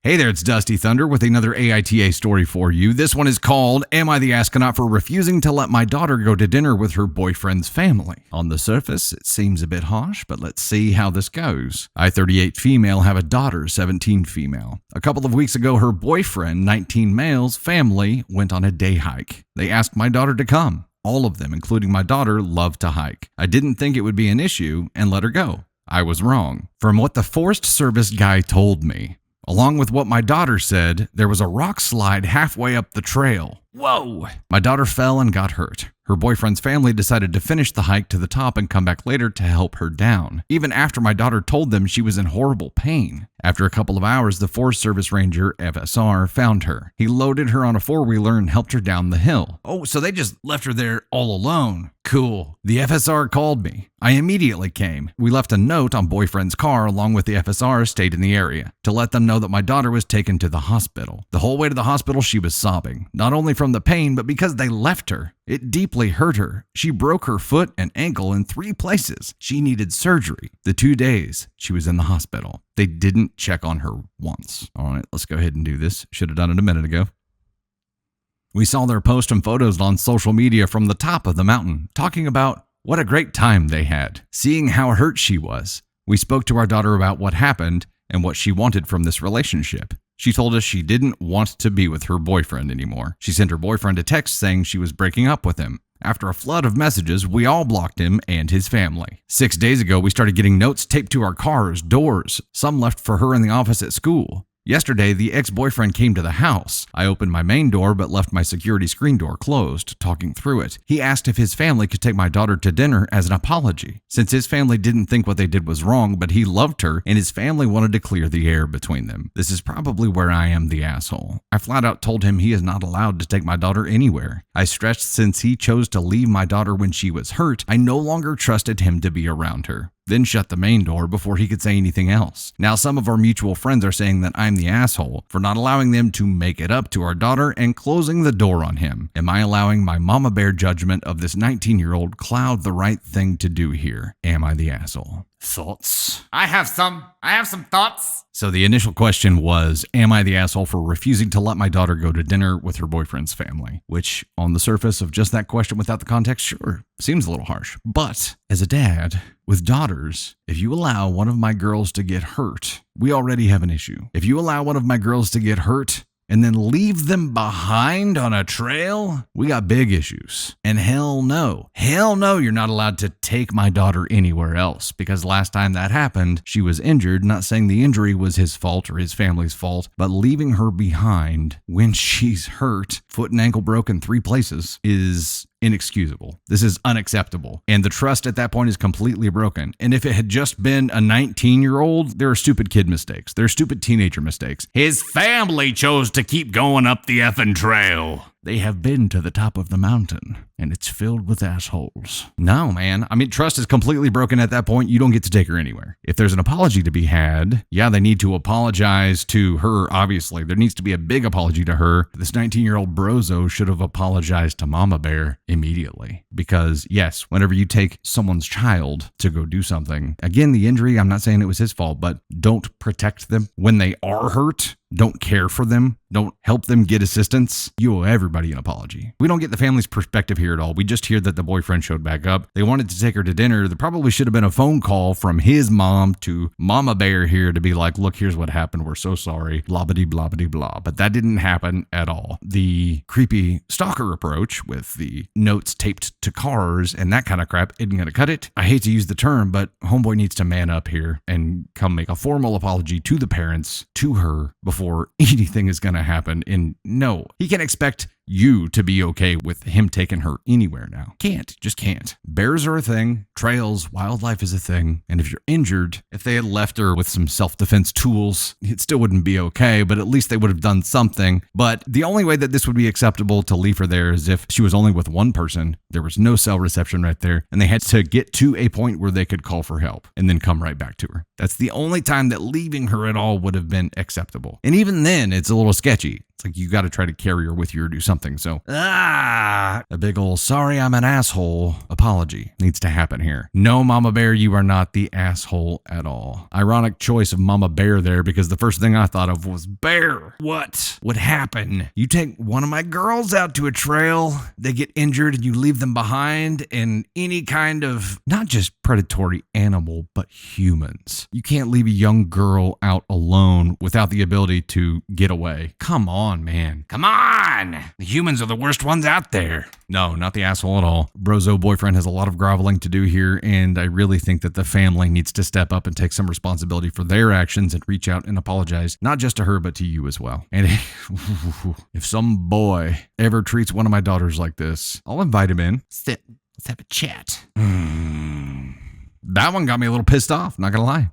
Hey there, it's Dusty Thunder with another AITA story for you. This one is called, Am I the Astronaut for Refusing to Let My Daughter Go to Dinner with Her Boyfriend's Family? On the surface, it seems a bit harsh, but let's see how this goes. I, 38 female, have a daughter, 17 female. A couple of weeks ago, her boyfriend, 19 male's family, went on a day hike. They asked my daughter to come. All of them, including my daughter, love to hike. I didn't think it would be an issue and let her go. I was wrong. From what the Forest Service guy told me, along with what my daughter said, there was a rock slide halfway up the trail. Whoa! My daughter fell and got hurt. Her boyfriend's family decided to finish the hike to the top and come back later to help her down, even after my daughter told them she was in horrible pain. After a couple of hours, the Forest Service Ranger, FSR, found her. He loaded her on a four-wheeler and helped her down the hill. Oh, so they just left her there all alone. Cool. The FSR called me. I immediately came. We left a note on boyfriend's car along with the FSR stayed in the area to let them know that my daughter was taken to the hospital. The whole way to the hospital, she was sobbing, not only from the pain, but because they left her. It deeply hurt her. She broke her foot and ankle in 3 places. She needed surgery. The 2 days she was in the hospital, they didn't check on her once. All right, let's go ahead and do this. Should have done it a minute ago. We saw their posts and photos on social media from the top of the mountain, talking about what a great time they had, seeing how hurt she was. We spoke to our daughter about what happened and what she wanted from this relationship. She told us she didn't want to be with her boyfriend anymore. She sent her boyfriend a text saying she was breaking up with him. After a flood of messages, we all blocked him and his family. 6 days ago, we started getting notes taped to our cars, doors, some left for her in the office at school. Yesterday, the ex-boyfriend came to the house. I opened my main door but left my security screen door closed, talking through it. He asked if his family could take my daughter to dinner as an apology, since his family didn't think what they did was wrong, but he loved her and his family wanted to clear the air between them. This is probably where I am the asshole. I flat out told him he is not allowed to take my daughter anywhere. I stressed since he chose to leave my daughter when she was hurt, I no longer trusted him to be around her. Then shut the main door before he could say anything else. Now some of our mutual friends are saying that I'm the asshole for not allowing them to make it up to our daughter and closing the door on him. Am I allowing my mama bear judgment of this 19-year-old cloud the right thing to do here? Am I the asshole? Thoughts? I have some thoughts. So the initial question was, am I the asshole for refusing to let my daughter go to dinner with her boyfriend's family? Which, on the surface of just that question without the context, sure, seems a little harsh. But as a dad with daughters, if you allow one of my girls to get hurt, we already have an issue. If you allow one of my girls to get hurt and then leave them behind on a trail, we got big issues. And hell no, you're not allowed to take my daughter anywhere else, because last time that happened, she was injured. Not saying the injury was his fault or his family's fault, but leaving her behind when she's hurt, foot and ankle broken 3 places, is inexcusable. This is unacceptable. And the trust at that point is completely broken. And if it had just been a 19-year-old, there are stupid kid mistakes. There are stupid teenager mistakes. His family chose to keep going up the effing trail. They have been to the top of the mountain, and it's filled with assholes. No, man. I mean, trust is completely broken at that point. You don't get to take her anywhere. If there's an apology to be had, yeah, they need to apologize to her, obviously. There needs to be a big apology to her. This 19-year-old brozo should have apologized to Mama Bear immediately. Because, yes, whenever you take someone's child to go do something, again, the injury, I'm not saying it was his fault, but don't protect them when they are hurt. Don't care for them. Don't help them get assistance. You owe everybody an apology. We don't get the family's perspective here at all. We just hear that the boyfriend showed back up. They wanted to take her to dinner. There probably should have been a phone call from his mom to Mama Bear here to be like, look, here's what happened. We're so sorry. Blah-ba-dee-blah-ba-dee-blah. But that didn't happen at all. The creepy stalker approach with the notes taped to cars and that kind of crap isn't going to cut it. I hate to use the term, but homeboy needs to man up here and come make a formal apology to the parents, to her, before anything is going to happen. And no, he can expect you to be okay with him taking her anywhere now. Just can't. Bears are a thing. Trails, wildlife is a thing. And if you're injured, if they had left her with some self-defense tools, it still wouldn't be okay, but at least they would have done something. But the only way that this would be acceptable to leave her there is if she was only with one person, there was no cell reception right there, and they had to get to a point where they could call for help and then come right back to her. That's the only time that leaving her at all would have been acceptable. And even then, it's a little sketchy. It's like you got to try to carry her with you or do something. So, a big ol' sorry I'm an asshole apology needs to happen here. No, Mama Bear, you are not the asshole at all. Ironic choice of Mama Bear there because the first thing I thought of was Bear. What would happen? You take one of my girls out to a trail, they get injured and you leave them behind, and any kind of, not just predatory animal, but humans. You can't leave a young girl out alone without the ability to get away. Come on, man. Come on! The humans are the worst ones out there. No, not the asshole at all. Brozo boyfriend has a lot of groveling to do here, and I really think that the family needs to step up and take some responsibility for their actions and reach out and apologize, not just to her, but to you as well. And if some boy ever treats one of my daughters like this, I'll invite him in. Sit. Let's have a chat. That one got me a little pissed off, not gonna lie.